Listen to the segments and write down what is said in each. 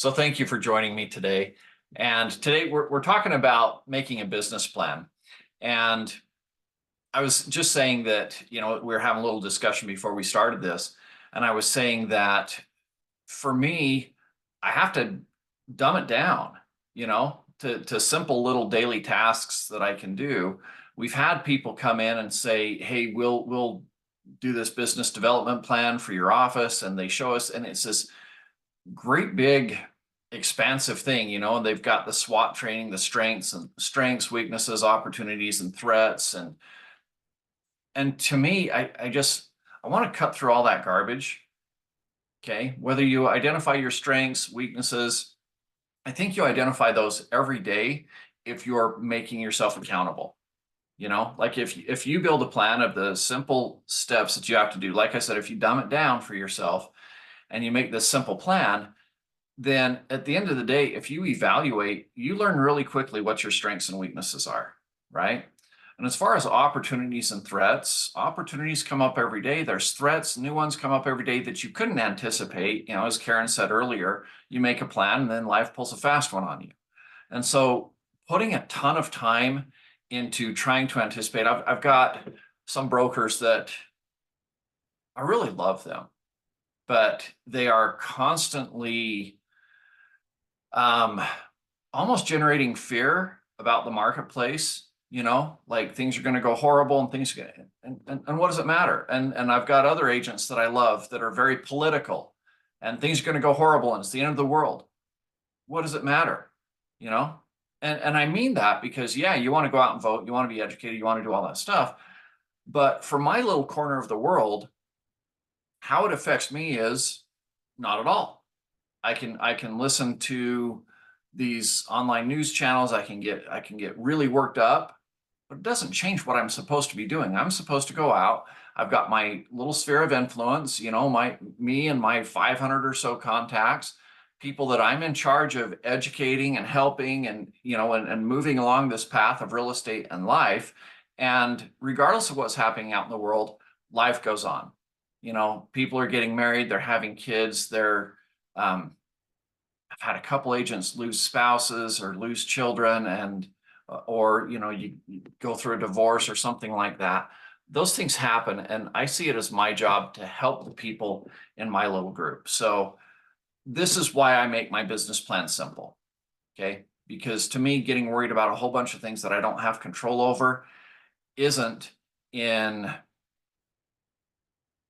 So thank you for joining me today. And today we're talking about making a business plan. And I was just saying that, we were having a little discussion before we started this. And I was saying that for me, I have to dumb it down, to simple little daily tasks that I can do. We've had people come in and say, hey, we'll do this business development plan for your office. And they show us, and it's this great big expansive thing, and they've got the SWOT training, the strengths, weaknesses, opportunities, and threats. And to me, I want to cut through all that garbage. Okay. Whether you identify your strengths, weaknesses, I think you identify those every day if you're making yourself accountable. Like if you build a plan of the simple steps that you have to do, like I said, if you dumb it down for yourself and you make this simple plan, then at the end of the day, if you evaluate, you learn really quickly what your strengths and weaknesses are, right? And as far as opportunities and threats, opportunities come up every day. There's threats, new ones come up every day that you couldn't anticipate. As Karen said earlier, you make a plan and then life pulls a fast one on you. And so putting a ton of time into trying to anticipate, I've got some brokers that I really love them, but they are constantly almost generating fear about the marketplace, like things are going to go horrible and things and what does it matter? And I've got other agents that I love that are very political and things are going to go horrible and it's the end of the world. What does it matter? And I mean that because, yeah, you want to go out and vote, you want to be educated, you want to do all that stuff. But for my little corner of the world, how it affects me is not at all. I can listen to these online news channels. I can get really worked up, but it doesn't change what I'm supposed to be doing. I'm supposed to go out. I've got my little sphere of influence, me and my 500 or so contacts, people that I'm in charge of educating and helping and, and moving along this path of real estate and life. And regardless of what's happening out in the world, life goes on. People are getting married, they're having kids, I've had a couple agents lose spouses or lose children and or you go through a divorce or something like that. Those things happen, and I see it as my job to help the people in my little group. So this is why I make my business plan simple. Okay, because to me, getting worried about a whole bunch of things that I don't have control over isn't in,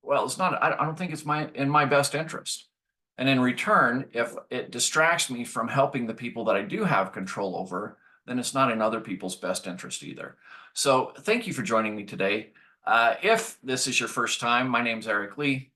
well, it's not, I don't think it's in my best interest. And in return, if it distracts me from helping the people that I do have control over, then it's not in other people's best interest either. So thank you for joining me today. If this is your first time, my name's Eric Lee.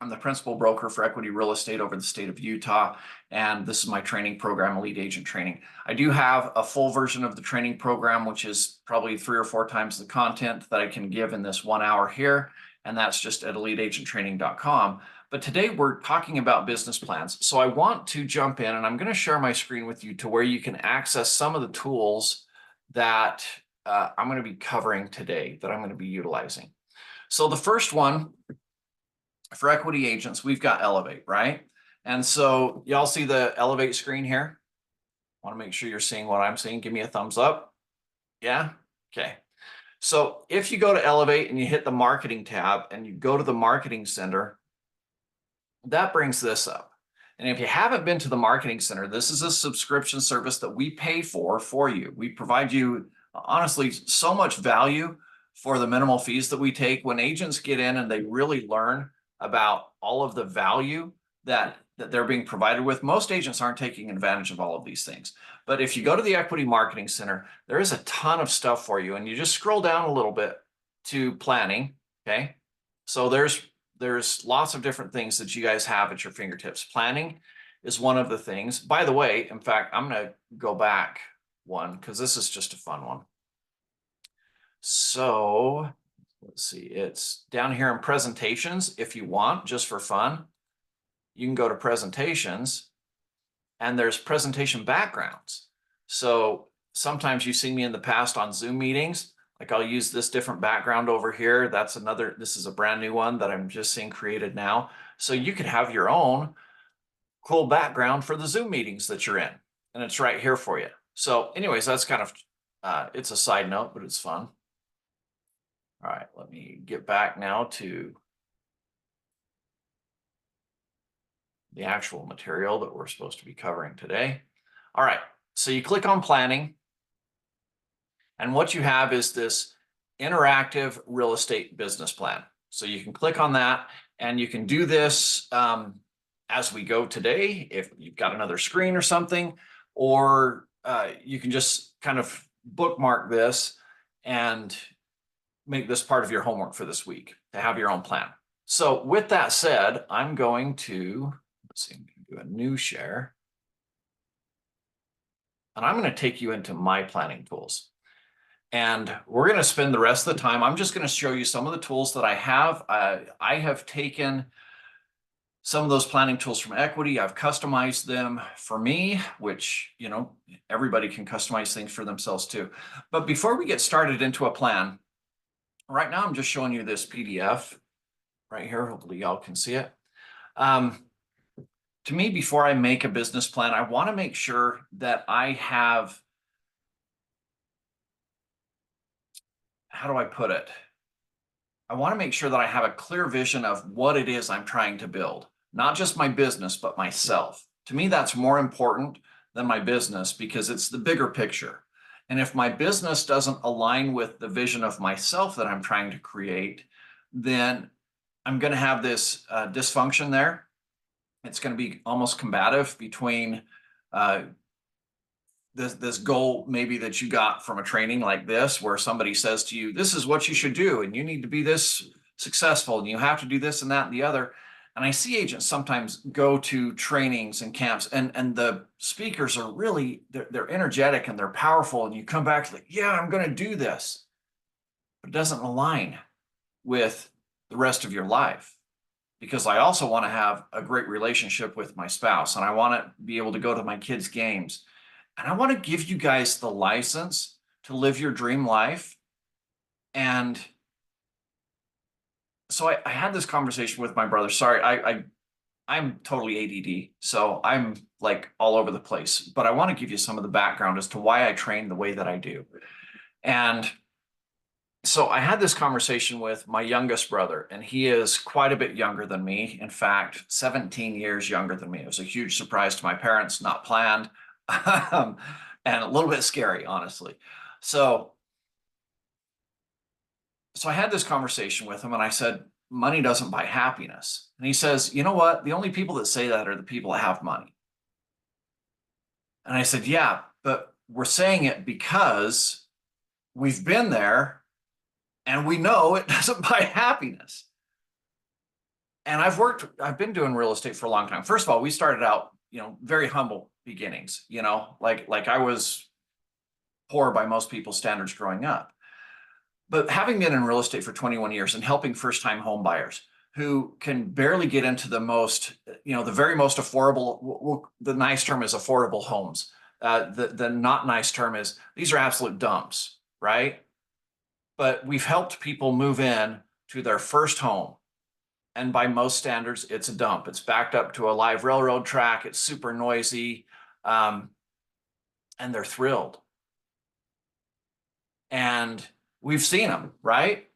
I'm the principal broker for equity real estate over the state of Utah, and this is my training program, Elite Agent Training. I do have a full version of the training program, which is probably 3 or 4 times the content that I can give in this 1 hour here, and that's just at eliteagenttraining.com. But today we're talking about business plans. So I want to jump in and I'm going to share my screen with you to where you can access some of the tools that I'm going to be covering today, that I'm going to be utilizing. So the first one for equity agents, we've got Elevate, right? And so y'all see the Elevate screen here? I want to make sure you're seeing what I'm seeing. Give me a thumbs up. Yeah? Okay. So if you go to Elevate and you hit the marketing tab and you go to the marketing center, that brings this up. And if you haven't been to the Marketing Center, this is a subscription service that we pay for you. We provide you, honestly, so much value for the minimal fees that we take. When agents get in and they really learn about all of the value that they're being provided with, most agents aren't taking advantage of all of these things. But if you go to the Equity Marketing Center, there is a ton of stuff for you. And you just scroll down a little bit to planning, okay? So there's lots of different things that you guys have at your fingertips. Planning is one of the things. By the way, in fact, I'm going to go back one because this is just a fun one. So let's see, it's down here in presentations. If you want, just for fun, you can go to presentations and there's presentation backgrounds. So sometimes you've seen me in the past on Zoom meetings. Like I'll use this different background over here. This is a brand new one that I'm just seeing created now. So you could have your own cool background for the Zoom meetings that you're in. And it's right here for you. So anyways, that's kind of, it's a side note, but it's fun. All right, let me get back now to the actual material that we're supposed to be covering today. All right, so you click on planning, and what you have is this interactive real estate business plan. So you can click on that, and you can do this as we go today, if you've got another screen or something, or you can just kind of bookmark this and make this part of your homework for this week to have your own plan. So with that said, I'm going to, let's see, do a new share. And I'm going to take you into my planning tools. And we're going to spend the rest of the time. I'm just going to show you some of the tools that I have. I have taken some of those planning tools from Equity. I've customized them for me, which, you know, everybody can customize things for themselves too. But before we get started into a plan, right now I'm just showing you this PDF right here. Hopefully y'all can see it. To me, before I make a business plan, I want to make sure that I have, how do I put it? I want to make sure that I have a clear vision of what it is I'm trying to build, not just my business, but myself. To me, that's more important than my business because it's the bigger picture. And if my business doesn't align with the vision of myself that I'm trying to create, then I'm going to have this dysfunction there. It's going to be almost combative between this goal maybe that you got from a training like this, where somebody says to you, this is what you should do, and you need to be this successful, and you have to do this and that and the other. And I see agents sometimes go to trainings and camps, and the speakers are really, they're energetic and they're powerful, and you come back like, yeah, I'm going to do this, but it doesn't align with the rest of your life. Because I also want to have a great relationship with my spouse, and I want to be able to go to my kids' games. And I want to give you guys the license to live your dream life. And so I had this conversation with my brother. Sorry, I'm totally ADD, so I'm like all over the place. But I want to give you some of the background as to why I train the way that I do. And so I had this conversation with my youngest brother, and he is quite a bit younger than me. In fact, 17 years younger than me. It was a huge surprise to my parents, not planned, and a little bit scary, honestly. So I had this conversation with him, and I said, money doesn't buy happiness. And he says, you know what? The only people that say that are the people that have money. And I said, yeah, but we're saying it because we've been there and we know it doesn't buy happiness. And I've been doing real estate for a long time. First of all, we started out, you know, very humble beginnings, you know, like I was poor by most people's standards growing up. But having been in real estate for 21 years and helping first-time home buyers who can barely get into the most, you know, the very most affordable, the nice term is affordable homes. The not nice term is these are absolute dumps, right? But we've helped people move in to their first home. And by most standards, it's a dump. It's backed up to a live railroad track. It's super noisy. And they're thrilled. And we've seen them, right?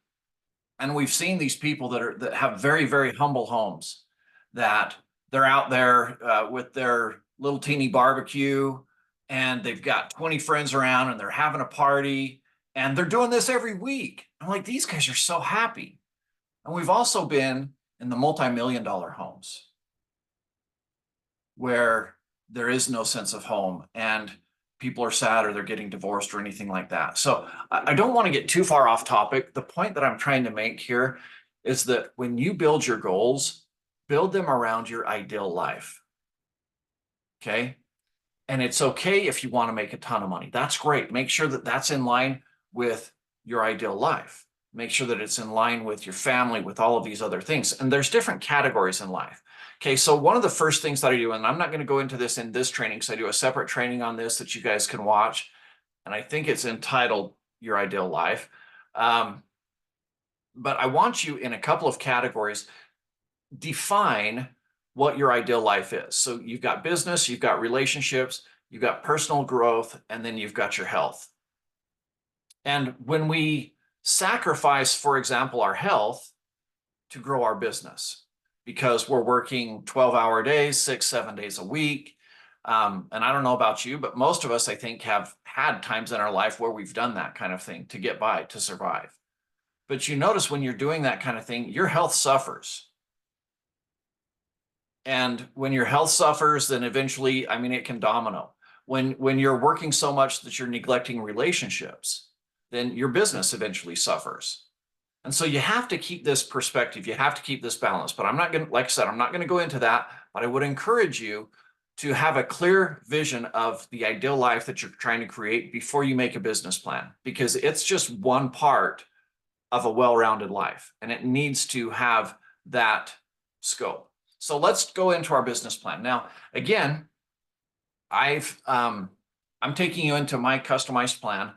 And we've seen these people that have very, very humble homes, that they're out there with their little teeny barbecue, and they've got 20 friends around, and they're having a party, and they're doing this every week. I'm like, these guys are so happy. And we've also been in the multi-million-dollar homes where there is no sense of home, and people are sad or they're getting divorced or anything like that. So I don't want to get too far off topic. The point that I'm trying to make here is that when you build your goals, build them around your ideal life. Okay. And it's okay if you want to make a ton of money. That's great. Make sure that that's in line with your ideal life. Make sure that it's in line with your family, with all of these other things. And there's different categories in life. Okay, so one of the first things that I do, and I'm not going to go into this in this training because I do a separate training on this that you guys can watch, and I think it's entitled Your Ideal Life. But I want you in a couple of categories, define what your ideal life is. So you've got business, you've got relationships, you've got personal growth, and then you've got your health. And when we sacrifice, for example, our health to grow our business, because we're working 12-hour days, 6, 7 days a week. And I don't know about you, but most of us, I think, have had times in our life where we've done that kind of thing to get by, to survive. But you notice when you're doing that kind of thing, your health suffers. And when your health suffers, then eventually, I mean, it can domino. When you're working so much that you're neglecting relationships, then your business eventually suffers. And so you have to keep this perspective. You have to keep this balance. But I'm not going to, like I said, I'm not going to go into that, but I would encourage you to have a clear vision of the ideal life that you're trying to create before you make a business plan, because it's just one part of a well-rounded life, and it needs to have that scope. So let's go into our business plan. Now, again, I'm taking you into my customized plan,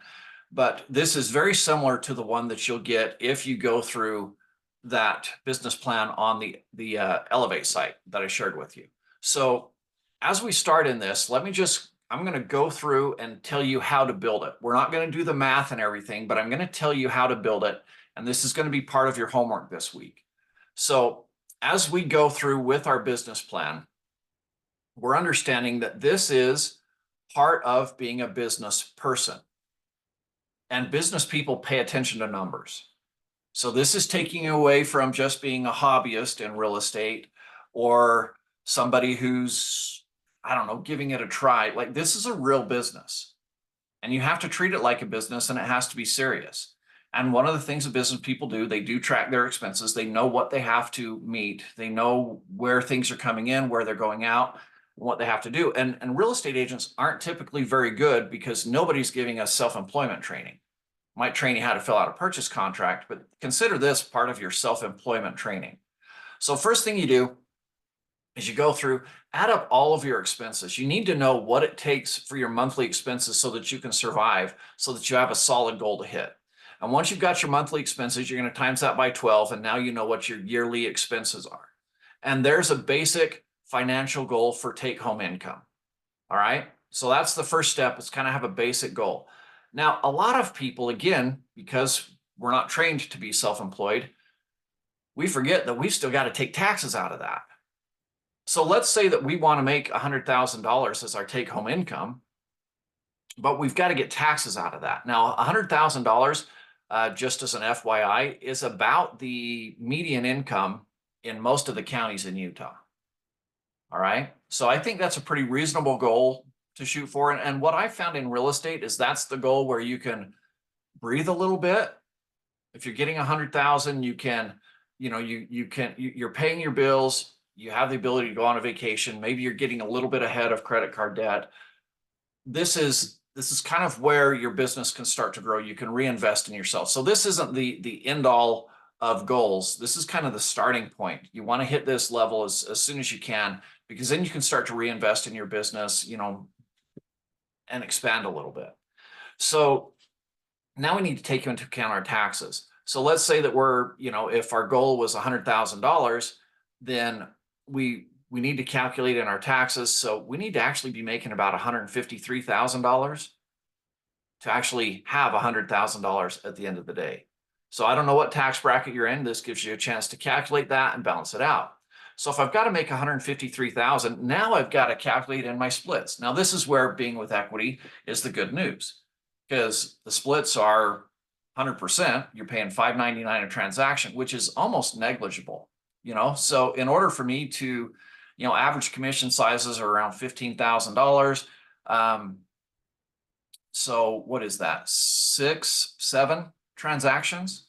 but this is very similar to the one that you'll get if you go through that business plan on the Elevate site that I shared with you. So as we start in this, I'm going to go through and tell you how to build it. We're not going to do the math and everything, but I'm going to tell you how to build it. And this is going to be part of your homework this week. So as we go through with our business plan, we're understanding that this is part of being a business person. And business people pay attention to numbers. So this is taking you away from just being a hobbyist in real estate or somebody who's, I don't know, giving it a try. Like, this is a real business, and you have to treat it like a business, and it has to be serious. And one of the things that business people do, they do track their expenses. They know what they have to meet. They know where things are coming in, where they're going out, what they have to do. And real estate agents aren't typically very good because nobody's giving us self-employment training. Might train you how to fill out a purchase contract, but consider this part of your self-employment training. So first thing you do is you go through, add up all of your expenses. You need to know what it takes for your monthly expenses so that you can survive, so that you have a solid goal to hit. And once you've got your monthly expenses, you're going to times that by 12, and now you know what your yearly expenses are. And there's a basic financial goal for take-home income. All right. So that's the first step. It's kind of have a basic goal. Now, a lot of people, again, because we're not trained to be self-employed, we forget that we've still got to take taxes out of that. So let's say that we want to make $100,000 as our take-home income, but we've got to get taxes out of that. Now, $100,000, just as an FYI, is about the median income in most of the counties in Utah. All right. So I think that's a pretty reasonable goal to shoot for. And what I found in real estate is that's the goal where you can breathe a little bit. If you're getting 100,000, you can, you're paying your bills. You have the ability to go on a vacation. Maybe you're getting a little bit ahead of credit card debt. This is kind of where your business can start to grow. You can reinvest in yourself. So this isn't the end all of goals. This is kind of the starting point. You want to hit this level as soon as you can, because then you can start to reinvest in your business, and expand a little bit. So now we need to take into account our taxes. So let's say that we're, if our goal was $100,000, then we need to calculate in our taxes. So we need to actually be making about $153,000 to actually have $100,000 at the end of the day. So I don't know what tax bracket you're in. This gives you a chance to calculate that and balance it out. So if I've got to make 153,000, now I've got to calculate in my splits. Now this is where being with equity is the good news, because the splits are 100%. You're paying $5.99 a transaction, which is almost negligible. So in order for me to, average commission sizes are around $15,000. So what is that? 6, 7 transactions.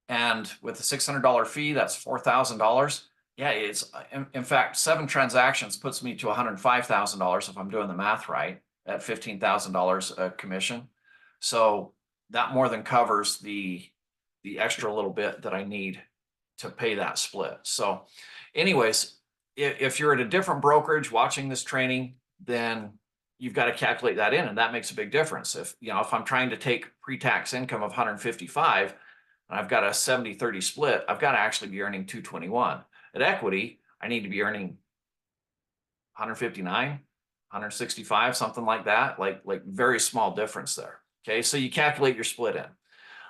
And with a $600 fee, that's $4,000. Yeah, it's in fact, 7 transactions puts me to $105,000 if I'm doing the math right at $15,000 a commission. So that more than covers the extra little bit that I need to pay that split. So anyways, if you're at a different brokerage watching this training, then you've got to calculate that in, and that makes a big difference. If I'm trying to take pre-tax income of 155 and I've got a 70-30 split, I've got to actually be earning 221. At equity, I need to be earning 159, 165, something like that, like very small difference there. Okay, so you calculate your split in.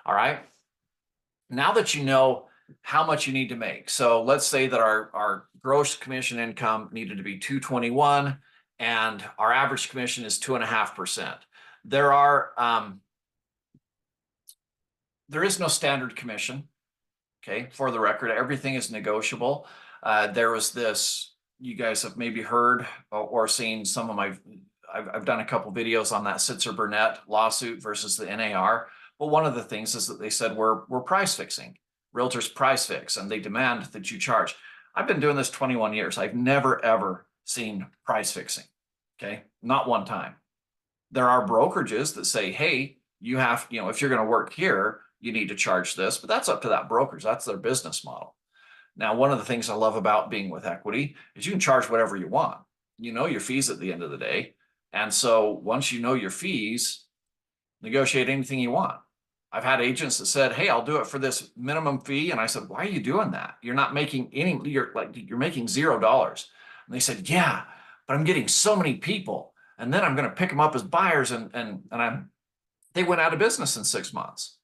All right. Now that you know how much you need to make. So let's say that our gross commission income needed to be 221 and our average commission is 2.5%. There is no standard commission. Okay, for the record, everything is negotiable. There was this, you guys have maybe heard or seen some of I've done a couple videos on that Sitzer Burnett lawsuit versus the NAR. Well, one of the things is that they said we're price fixing. Realtors price fix and they demand that you charge. I've been doing this 21 years. I've never, ever seen price fixing. Okay, not one time. There are brokerages that say, hey, you have, if you're going to work here, you need to charge this, but that's up to that brokerage. That's their business model. Now, one of the things I love about being with Equity is you can charge whatever you want. You know your fees at the end of the day. And so once you know your fees, negotiate anything you want. I've had agents that said, hey, I'll do it for this minimum fee. And I said, why are you doing that? You're not making you're making $0. And they said, yeah, but I'm getting so many people. And then I'm going to pick them up as buyers. They went out of business in 6 months.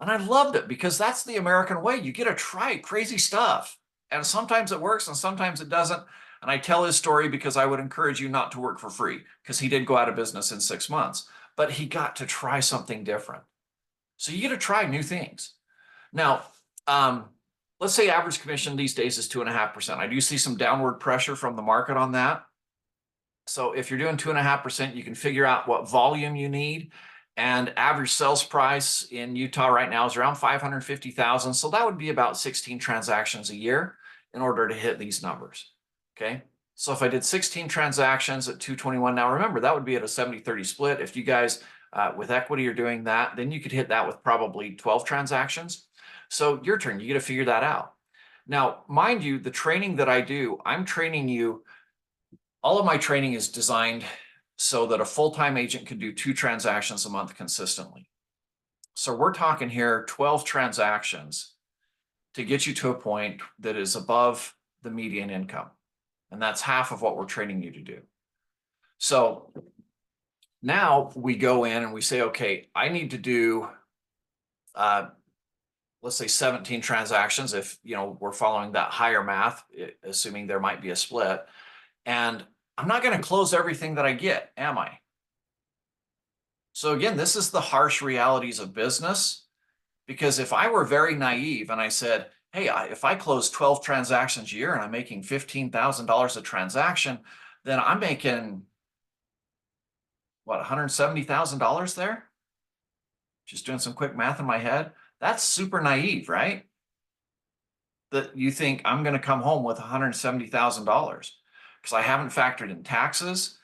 And I loved it because that's the American way. You get to try crazy stuff. And sometimes it works and sometimes it doesn't. And I tell his story because I would encourage you not to work for free because he did go out of business in 6 months, but he got to try something different. So you get to try new things. Now, let's say average commission these days is 2.5%. I do see some downward pressure from the market on that. So if you're doing 2.5%, you can figure out what volume you need. And average sales price in Utah right now is around 550,000. So that would be about 16 transactions a year in order to hit these numbers. Okay. So if I did 16 transactions at 221, now remember that would be at a 70-30 split. If you guys with Equity are doing that, then you could hit that with probably 12 transactions. So your turn, you get to figure that out. Now, mind you, the training that I do, I'm training you. All of my training is designed so that a full-time agent can do 2 transactions a month consistently. So we're talking here 12 transactions to get you to a point that is above the median income. And that's half of what we're training you to do. So now we go in and we say, okay, I need to do, let's say 17 transactions if, we're following that higher math, assuming there might be a split. And I'm not going to close everything that I get, am I? So again, this is the harsh realities of business, because if I were very naive and I said, hey, if I close 12 transactions a year and I'm making $15,000 a transaction, then I'm making, what, $170,000 there? Just doing some quick math in my head. That's super naive, right? That you think I'm going to come home with $170,000 because I haven't factored in taxes.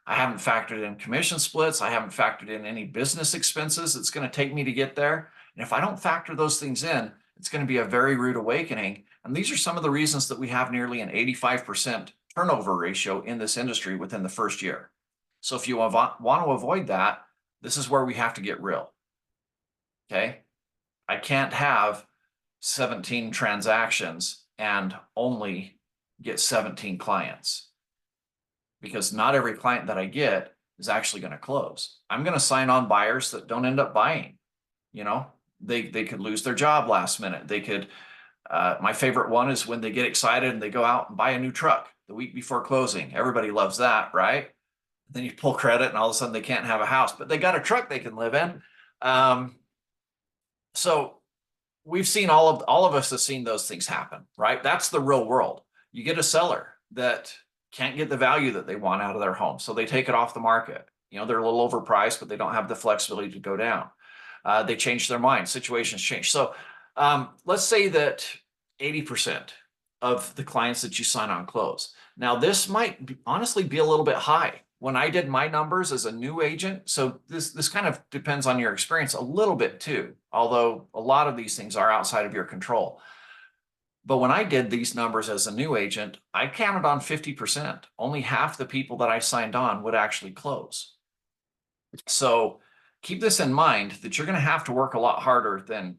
I haven't factored in commission splits. I haven't factored in any business expenses it's going to take me to get there. And if I don't factor those things in, it's going to be a very rude awakening. And these are some of the reasons that we have nearly an 85% turnover ratio in this industry within the first year. So if you want to avoid that, this is where we have to get real. Okay. I can't have 17 transactions and only get 17 clients, because not every client that I get is actually going to close. I'm going to sign on buyers that don't end up buying. They could lose their job last minute. They could, my favorite one is when they get excited and they go out and buy a new truck the week before closing. Everybody loves that, right? Then you pull credit and all of a sudden they can't have a house, but they got a truck they can live in. So we've seen all of us have seen those things happen, right? That's the real world. You get a seller that can't get the value that they want out of their home, so they take it off the market. They're a little overpriced, but they don't have the flexibility to go down. They change their mind. Situations change. So let's say that 80% of the clients that you sign on close. Now, this might honestly be a little bit high. When I did my numbers as a new agent, so this kind of depends on your experience a little bit too, although a lot of these things are outside of your control. But when I did these numbers as a new agent, I counted on 50%. Only half the people that I signed on would actually close. So keep this in mind, that you're going to have to work a lot harder than,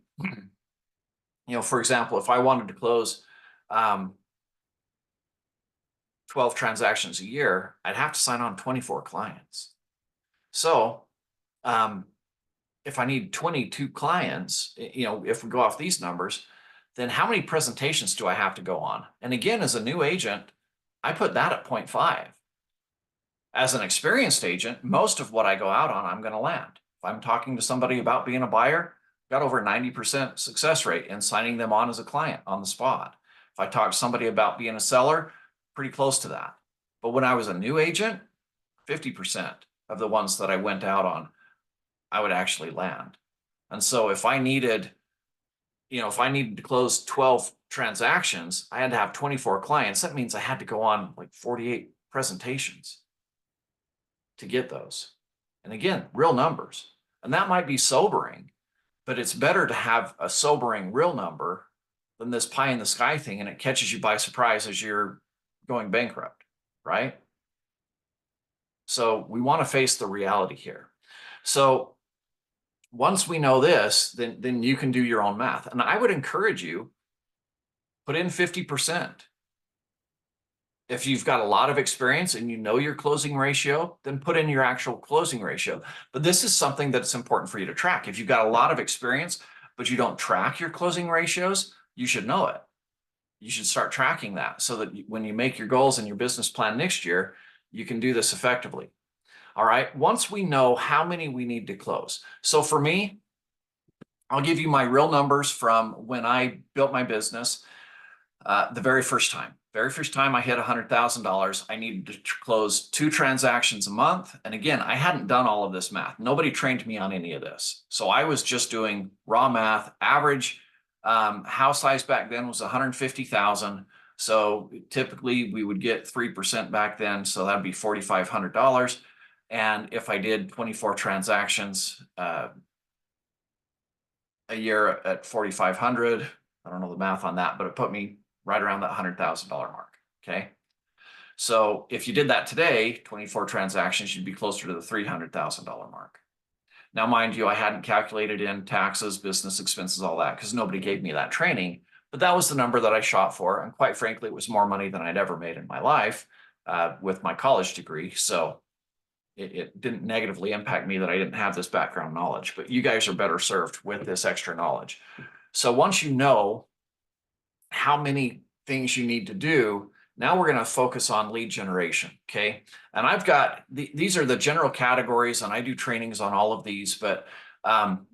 for example, if I wanted to close 12 transactions a year, I'd have to sign on 24 clients. So if I need 22 clients, if we go off these numbers, then how many presentations do I have to go on? And again, as a new agent, I put that at 0.5. As an experienced agent, most of what I go out on, I'm going to land. If I'm talking to somebody about being a buyer, got over 90% success rate in signing them on as a client on the spot. If I talk to somebody about being a seller, pretty close to that. But when I was a new agent, 50% of the ones that I went out on, I would actually land. And so if I needed to close 12 transactions, I had to have 24 clients. That means I had to go on like 48 presentations to get those. And again, real numbers. And that might be sobering, but it's better to have a sobering real number than this pie in the sky thing, and it catches you by surprise as you're going bankrupt, right? So we want to face the reality here. So once we know this, then you can do your own math. And I would encourage you, put in 50%. If you've got a lot of experience and you know your closing ratio, then put in your actual closing ratio. But this is something that's important for you to track. If you've got a lot of experience, but you don't track your closing ratios, you should know it. You should start tracking that so that when you make your goals and your business plan next year, you can do this effectively. All right. Once we know how many we need to close. So for me, I'll give you my real numbers from when I built my business. The very first time I hit $100,000, I needed to close 2 transactions a month. And again, I hadn't done all of this math. Nobody trained me on any of this. So I was just doing raw math. Average house size back then was 150,000. So typically we would get 3% back then. So that'd be $4,500. And if I did 24 transactions a year at 4,500, I don't know the math on that, but it put me right around that $100,000 mark. Okay. So if you did that today, 24 transactions, you'd be closer to the $300,000 mark. Now, mind you, I hadn't calculated in taxes, business expenses, all that, because nobody gave me that training, but that was the number that I shot for. And quite frankly, it was more money than I'd ever made in my life with my college degree. So it didn't negatively impact me that I didn't have this background knowledge, but you guys are better served with this extra knowledge. So once you know how many things you need to do, now we're going to focus on lead generation. Okay. And I've got, these are the general categories, and I do trainings on all of these, but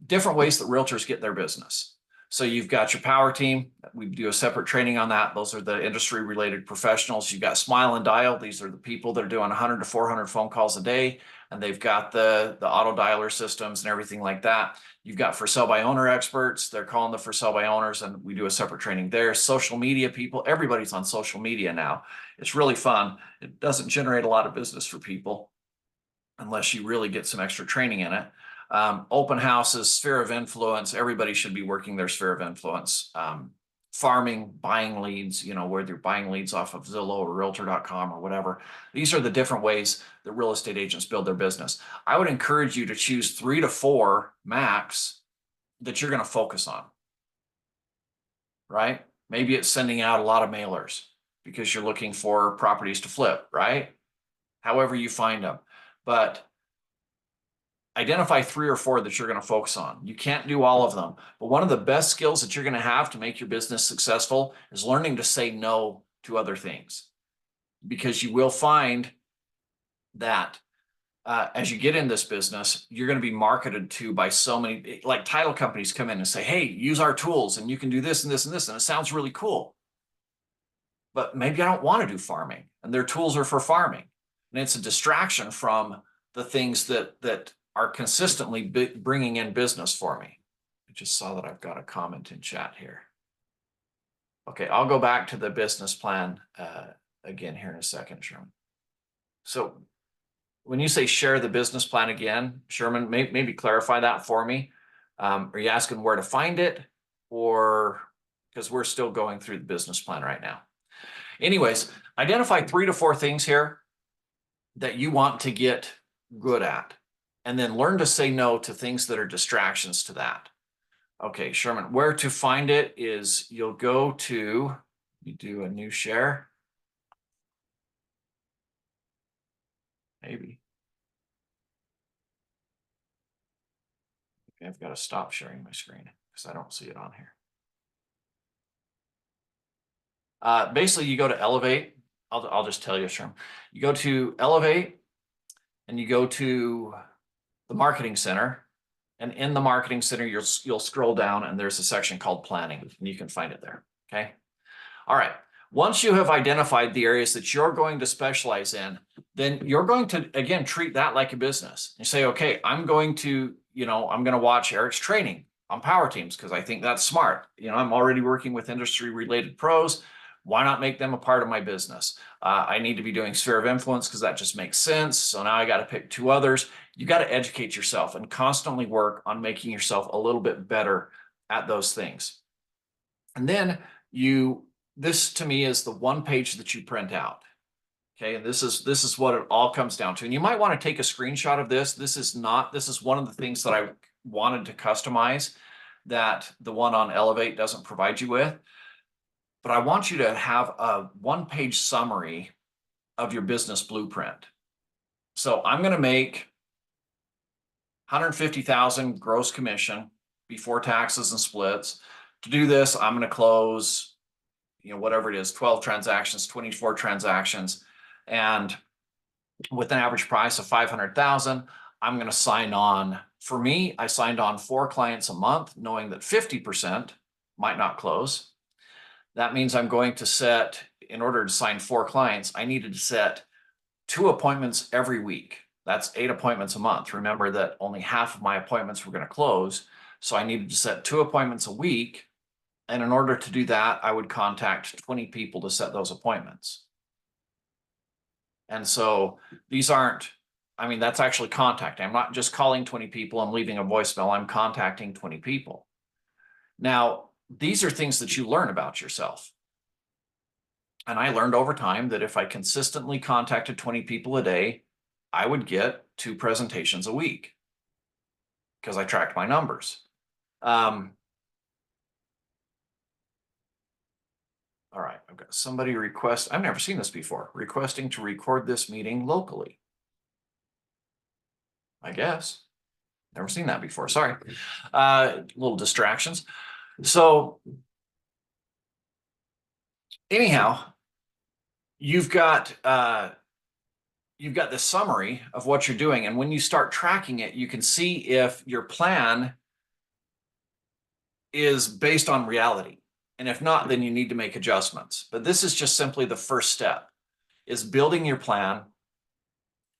different ways that realtors get their business. So you've got your power team. We do a separate training on that. Those are the industry related professionals. You've got Smile and Dial. These are the people that are doing 100 to 400 phone calls a day, and they've got the auto dialer systems and everything like that. You've got for sale by owner experts. They're calling the for sale by owners, and we do a separate training there. Social media people. Everybody's on social media now. It's really fun. It doesn't generate a lot of business for people unless you really get some extra training in it. Open houses, sphere of influence. Everybody should be working their sphere of influence. Farming, buying leads, whether you're buying leads off of Zillow or Realtor.com or whatever. These are the different ways that real estate agents build their business. I would encourage you to choose 3 to 4 max that you're going to focus on, right? Maybe it's sending out a lot of mailers because you're looking for properties to flip, right? However you find them. But identify 3 or 4 that you're going to focus on. You can't do all of them, but one of the best skills that you're going to have to make your business successful is learning to say no to other things, because you will find that as you get in this business, you're going to be marketed to by so many, like title companies come in and say, hey, use our tools and you can do this and this and this. And it sounds really cool, but maybe I don't want to do farming, and their tools are for farming. And it's a distraction from the things that are consistently bringing in business for me. I just saw that I've got a comment in chat here. Okay, I'll go back to the business plan again here in a second, Sherman. So when you say share the business plan again, Sherman, maybe clarify that for me. Are you asking where to find it, or because we're still going through the business plan right now? Anyways, identify 3 to 4 things here that you want to get good at, and then learn to say no to things that are distractions to that. Okay, Sherman, where to find it is you'll go to, you do a new share. Maybe. Okay, I've got to stop sharing my screen because I don't see it on here. Basically, you go to Elevate. I'll just tell you, Sherm. You go to Elevate and you go to the Marketing Center. And in the Marketing Center, you'll scroll down and there's a section called Planning, and you can find it there. Okay. All right. Once you have identified the areas that you're going to specialize in, then you're going to, again, treat that like a business. You say, okay, I'm going to watch Eric's training on Power Teams because I think that's smart. I'm already working with industry related pros. Why not make them a part of my business? I need to be doing Sphere of Influence because that just makes sense. So now I got to pick 2 others. You got to educate yourself and constantly work on making yourself a little bit better at those things. And then this to me is the one page that you print out. Okay. And this is what it all comes down to. And you might want to take a screenshot of this. This is one of the things that I wanted to customize that the one on Elevate doesn't provide you with. But I want you to have a one-page summary of your business blueprint. So I'm going to make 150,000 gross commission before taxes and splits. To do this, I'm going to close, whatever it is, 12 transactions, 24 transactions, and with an average price of 500,000, I'm going to sign on. For me, I signed on 4 clients a month, knowing that 50% might not close. That means I'm going to set, in order to sign 4 clients, I needed to set 2 appointments every week. That's 8 appointments a month. Remember that only half of my appointments were going to close. So I needed to set 2 appointments a week. And in order to do that, I would contact 20 people to set those appointments. And so that's actually contacting. I'm not just calling 20 people and leaving a voicemail. I'm contacting 20 people. Now, these are things that you learn about yourself. And I learned over time that if I consistently contacted 20 people a day, I would get 2 presentations a week because I tracked my numbers. All right, I've got somebody I've never seen this before, requesting to record this meeting locally. I guess. Never seen that before. Sorry. Little distractions. So anyhow, you've got the summary of what you're doing. And when you start tracking it, you can see if your plan is based on reality. And if not, then you need to make adjustments. But this is just simply the first step, is building your plan.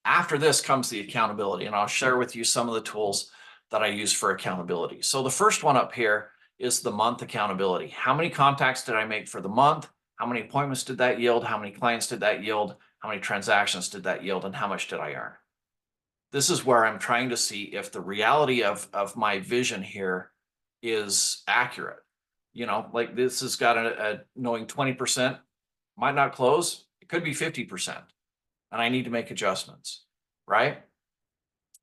After this comes the accountability. And I'll share with you some of the tools that I use for accountability. So the first one up here is the month accountability. How many contacts did I make for the month? How many appointments did that yield? How many clients did that yield? How many transactions did that yield? And how much did I earn? This is where I'm trying to see if the reality of my vision here is accurate. Like this has got a knowing 20% might not close. It could be 50%. And I need to make adjustments, right?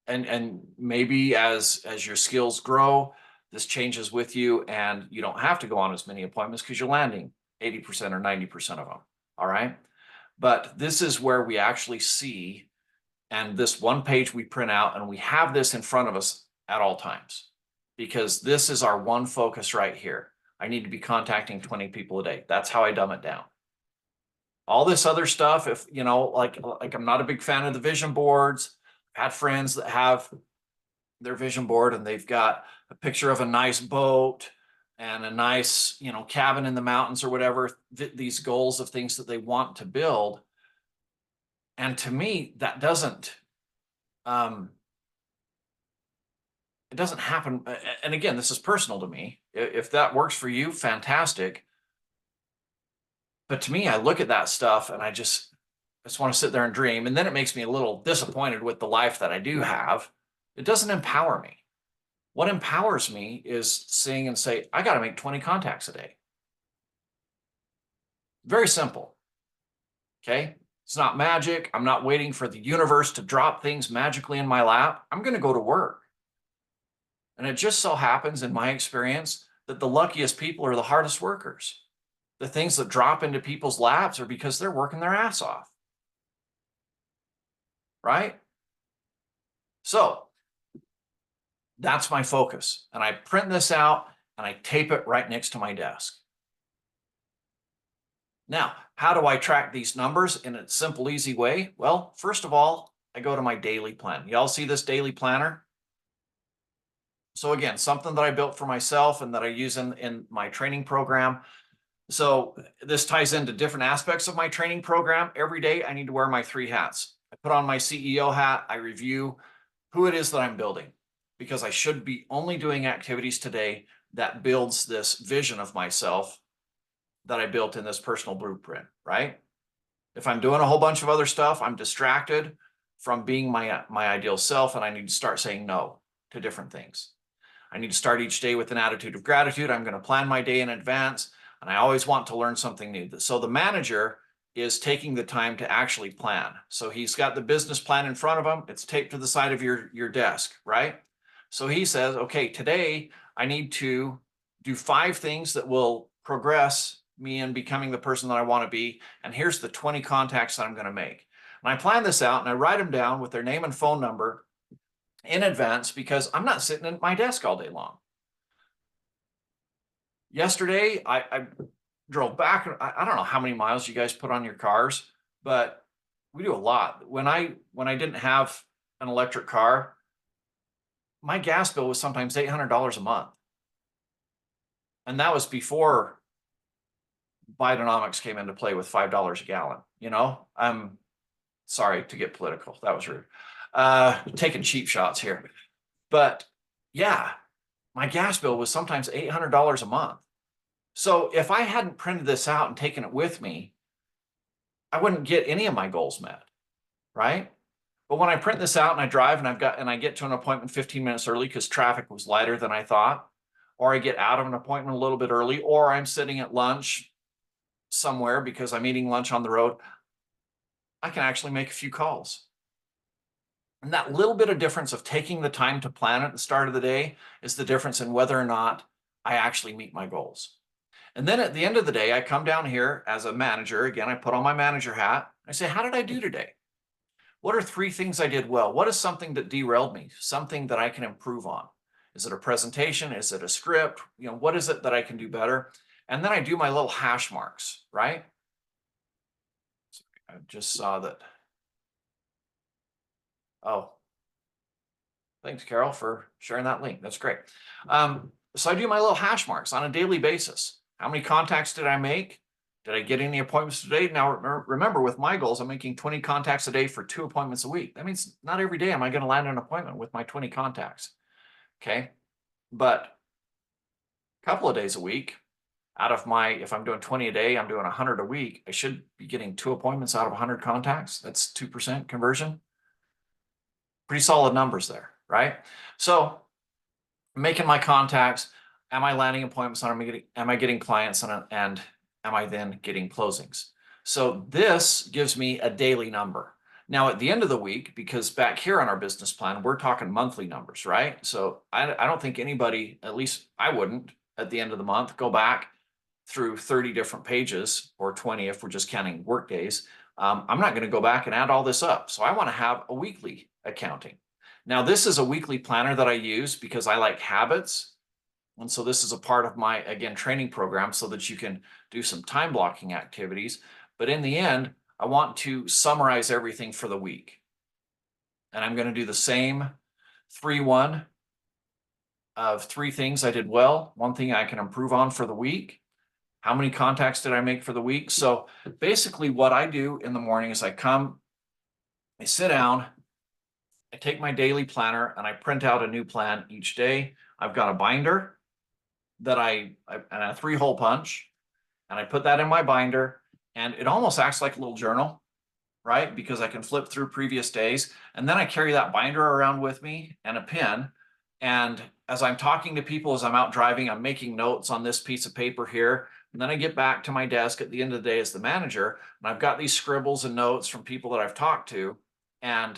And maybe as your skills grow, this changes with you and you don't have to go on as many appointments because you're landing 80% or 90% of them. All right. But this is where we actually see, and this one page we print out and we have this in front of us at all times, because this is our one focus right here. I need to be contacting 20 people a day. That's how I dumb it down. All this other stuff, if like I'm not a big fan of the vision boards. I've had friends that have their vision board and they've got a picture of a nice boat and a nice, cabin in the mountains or whatever, these goals of things that they want to build. And to me, that doesn't, it doesn't happen. And again, this is personal to me. If that works for you, fantastic. But to me, I look at that stuff and I just want to sit there and dream. And then it makes me a little disappointed with the life that I do have. It doesn't empower me. What empowers me is seeing and say, I got to make 20 contacts a day. Very simple. Okay. It's not magic. I'm not waiting for the universe to drop things magically in my lap. I'm going to go to work. And it just so happens in my experience that the luckiest people are the hardest workers. The things that drop into people's laps are because they're working their ass off. right? So that's my focus. And I print this out and I tape it right next to my desk. Now, how do I track these numbers in a simple, easy way? Well, first of all, I go to my daily plan. Y'all see this daily planner? So again, something that I built for myself and that I use in my training program. So this ties into different aspects of my training program. Every day I need to wear my 3 hats. I put on my CEO hat. I review who it is that I'm building, because I should be only doing activities today that builds this vision of myself that I built in this personal blueprint, right? If I'm doing a whole bunch of other stuff, I'm distracted from being my ideal self, and I need to start saying no to different things. I need to start each day with an attitude of gratitude. I'm going to plan my day in advance, and I always want to learn something new. So the manager is taking the time to actually plan. So he's got the business plan in front of him. It's taped to the side of your desk, right? So he says, okay, today I need to do 5 things that will progress me in becoming the person that I want to be. And here's the 20 contacts that I'm going to make. And I plan this out and I write them down with their name and phone number in advance, because I'm not sitting at my desk all day long. Yesterday, I drove back. I don't know how many miles you guys put on your cars, but we do a lot. When I didn't have an electric car, my gas bill was sometimes $800 a month. And that was before Bidenomics came into play with $5 a gallon. You know, I'm sorry to get political. That was rude. Taking cheap shots here. But yeah, my gas bill was sometimes $800 a month. So if I hadn't printed this out and taken it with me, I wouldn't get any of my goals met, right? But when I print this out and I drive and I get to an appointment 15 minutes early because traffic was lighter than I thought, or I get out of an appointment a little bit early, or I'm sitting at lunch somewhere because I'm eating lunch on the road, I can actually make a few calls. And that little bit of difference of taking the time to plan at the start of the day is the difference in whether or not I actually meet my goals. And then at the end of the day, I come down here as a manager. Again, I put on my manager hat. I say, how did I do today? What are 3 things I did well? What is something that derailed me? Something that I can improve on? Is it a presentation? Is it a script? You know, what is it that I can do better? And then I do my little hash marks, right? I just saw that. Oh, thanks, Carol, for sharing that link. That's great. So I do my little hash marks on a daily basis. How many contacts did I make? Did I get any appointments today? Now, remember, with my goals, I'm making 20 contacts a day for 2 appointments a week. That means not every day am I going to land an appointment with my 20 contacts. Okay. But a couple of days a week, out of if I'm doing 20 a day, I'm doing 100 a week. I should be getting 2 appointments out of 100 contacts. That's 2% conversion. Pretty solid numbers there, right? So making my contacts, am I landing appointments? Am I getting clients, and am I then getting closings? So this gives me a daily number. Now at the end of the week, because back here on our business plan, we're talking monthly numbers, right? So I don't think anybody, at least I wouldn't, at the end of the month, go back through 30 different pages, or 20 if we're just counting work days. I'm not going to go back and add all this up. So I want to have a weekly accounting. Now, this is a weekly planner that I use because I like habits. And so this is a part of my, again, training program so that you can do some time blocking activities. But in the end, I want to summarize everything for the week. And I'm going to do the same 3-1 of 3 things I did well, 1 thing I can improve on for the week. How many contacts did I make for the week? So basically what I do in the morning is I sit down, I take my daily planner and I print out a new plan each day. I've got a binder that and a 3-hole punch, and I put that in my binder, and it almost acts like a little journal, right? Because I can flip through previous days, and then I carry that binder around with me and a pen. And as I'm talking to people, as I'm out driving, I'm making notes on this piece of paper here. And then I get back to my desk at the end of the day as the manager, and I've got these scribbles and notes from people that I've talked to, and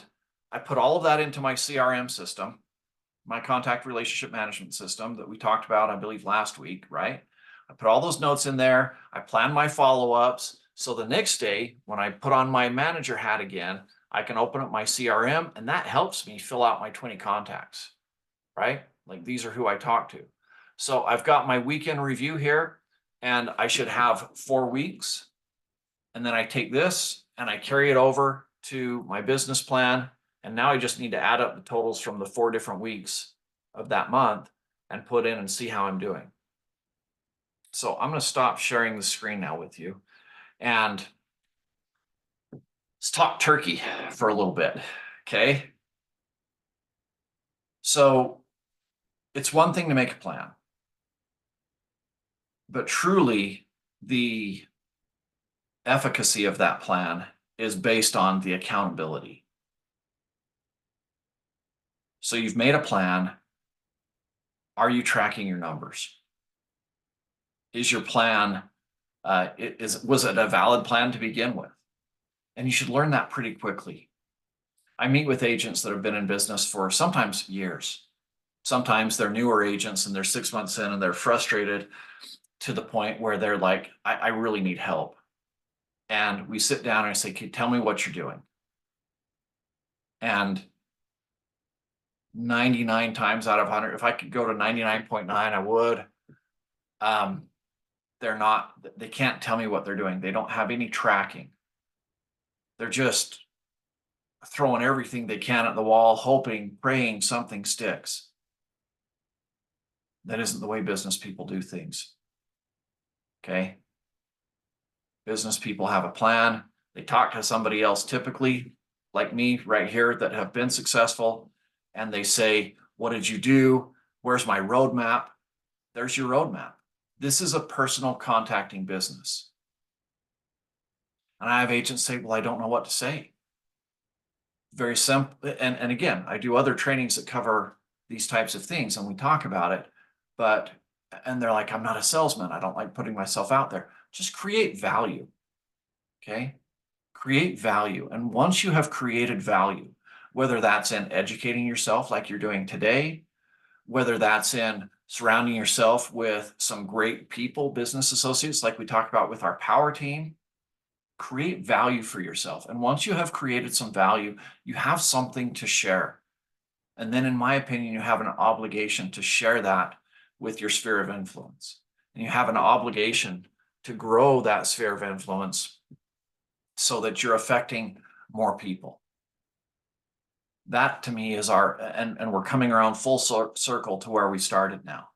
I put all of that into my CRM system, my contact relationship management system that we talked about, I believe, last week, right? I put all those notes in there. I plan my follow-ups. So the next day, when I put on my manager hat again, I can open up my CRM and that helps me fill out my 20 contacts, right? Like these are who I talk to. So I've got my weekend review here and I should have 4 weeks. And then I take this and I carry it over to my business plan. And now I just need to add up the totals from the 4 different weeks of that month and put in and see how I'm doing. So I'm going to stop sharing the screen now with you and let's talk turkey for a little bit. Okay. So it's one thing to make a plan, but truly the efficacy of that plan is based on the accountability. So you've made a plan. Are you tracking your numbers? Is your plan, was it a valid plan to begin with? And you should learn that pretty quickly. I meet with agents that have been in business for sometimes years. Sometimes they're newer agents and they're 6 months in and they're frustrated to the point where they're like, I really need help. And we sit down and I say, okay, tell me what you're doing. And 99 times out of 100, if I could go to 99.9, I would. They can't tell me what they're doing. They don't have any tracking. They're just throwing everything they can at the wall, hoping, praying something sticks. That isn't the way business people do things. Okay. Business people have a plan. They talk to somebody else, typically like me right here, that have been successful. And they say, what did you do? Where's my roadmap? There's your roadmap. This is a personal contacting business. And I have agents say, well, I don't know what to say. Very simple. And again, I do other trainings that cover these types of things and we talk about it, and they're like, I'm not a salesman. I don't like putting myself out there. Just create value. Okay. Create value. And once you have created value, whether that's in educating yourself like you're doing today, whether that's in surrounding yourself with some great people, business associates, like we talked about with our power team, create value for yourself. And once you have created some value, you have something to share. And then, in my opinion, you have an obligation to share that with your sphere of influence. And you have an obligation to grow that sphere of influence so that you're affecting more people. That to me is and we're coming around full circle to where we started now.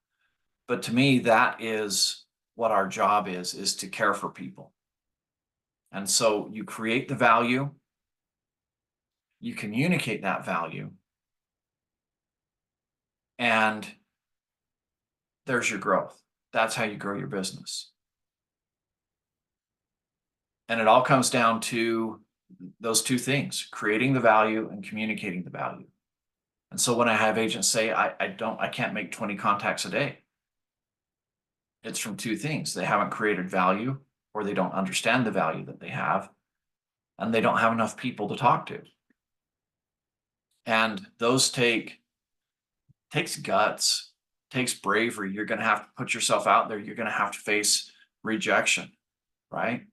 But to me, that is what our job is to care for people. And so you create the value, you communicate that value, and there's your growth. That's how you grow your business. And it all comes down to those two things, creating the value and communicating the value. And so when I have agents say, I can't make 20 contacts a day, it's from two things. They haven't created value, or they don't understand the value that they have, and they don't have enough people to talk to. And those takes guts, takes bravery. You're going to have to put yourself out there. You're going to have to face rejection, right?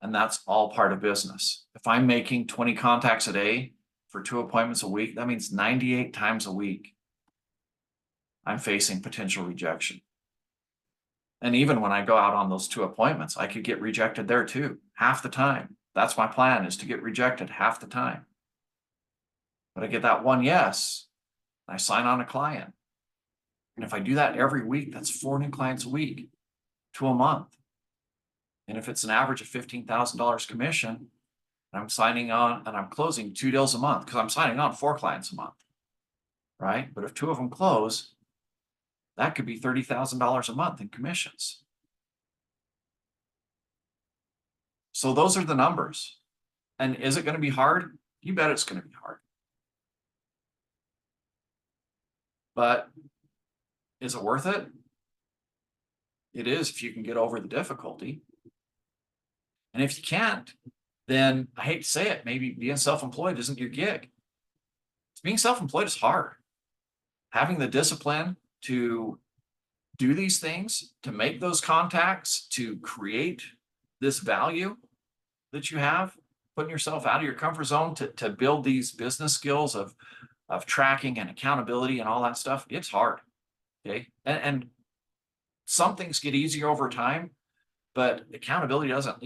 And that's all part of business. If I'm making 20 contacts a day for 2 appointments a week, that means 98 times a week I'm facing potential rejection. And even when I go out on those 2 appointments, I could get rejected there too, half the time. That's my plan, is to get rejected half the time. But I get that one yes, I sign on a client. And if I do that every week, that's 4 new clients a week to a month. And if it's an average of $15,000 commission, and I'm signing on and I'm closing 2 deals a month, because I'm signing on 4 clients a month, right? But if 2 of them close, that could be $30,000 a month in commissions. So those are the numbers. And is it going to be hard? You bet it's going to be hard. But is it worth it? It is, if you can get over the difficulty. And if you can't, then I hate to say it, maybe being self-employed isn't your gig. Being self-employed is hard. Having the discipline to do these things, to make those contacts, to create this value that you have, putting yourself out of your comfort zone to build these business skills of tracking and accountability and all that stuff, it's hard. Okay. And some things get easier over time, but accountability doesn't,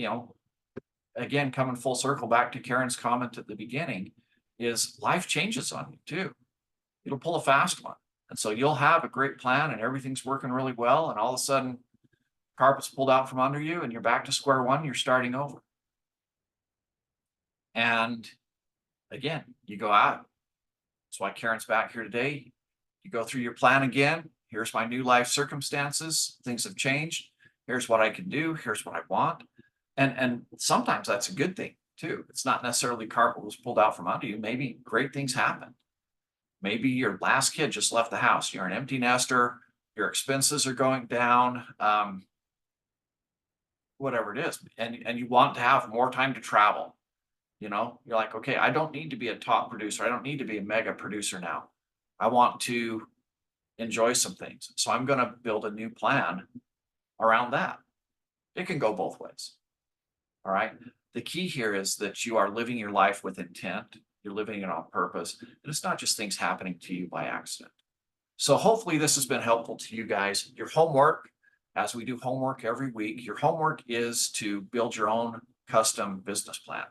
again, coming full circle back to Karen's comment at the beginning, is life changes on you too. It'll pull a fast one. And so you'll have a great plan and everything's working really well. And all of a sudden, carpet's pulled out from under you and you're back to square one, you're starting over. And again, you go out. That's why Karen's back here today. You go through your plan again. Here's my new life circumstances. Things have changed. Here's what I can do. Here's what I want. And sometimes that's a good thing too. It's not necessarily carpet was pulled out from under you. Maybe great things happen. Maybe your last kid just left the house. You're an empty nester. Your expenses are going down. Whatever it is. And you want to have more time to travel. You're like, okay, I don't need to be a top producer. I don't need to be a mega producer now. I want to enjoy some things. So I'm going to build a new plan around that. It can go both ways. All right. The key here is that you are living your life with intent. You're living it on purpose. And it's not just things happening to you by accident. So hopefully this has been helpful to you guys. Your homework, as we do homework every week, your homework is to build your own custom business plan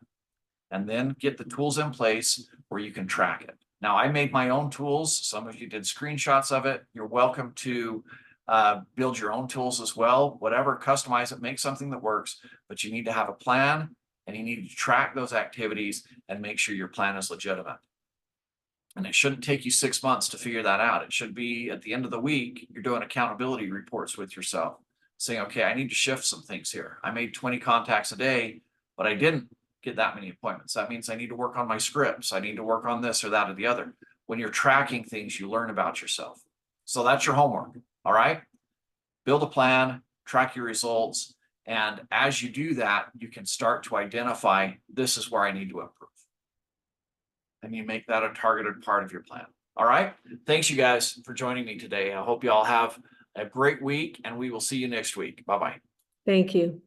and then get the tools in place where you can track it. Now, I made my own tools. Some of you did screenshots of it. You're welcome to build your own tools as well. Whatever, customize it, make something that works, but you need to have a plan and you need to track those activities and make sure your plan is legitimate. And it shouldn't take you 6 months to figure that out. It should be at the end of the week, you're doing accountability reports with yourself, saying, okay, I need to shift some things here. I made 20 contacts a day, but I didn't get that many appointments. That means I need to work on my scripts. I need to work on this or that or the other. When you're tracking things, you learn about yourself. So that's your homework. All right. Build a plan, track your results. And as you do that, you can start to identify this is where I need to improve. And you make that a targeted part of your plan. All right. Thanks, you guys, for joining me today. I hope you all have a great week and we will see you next week. Bye-bye. Thank you.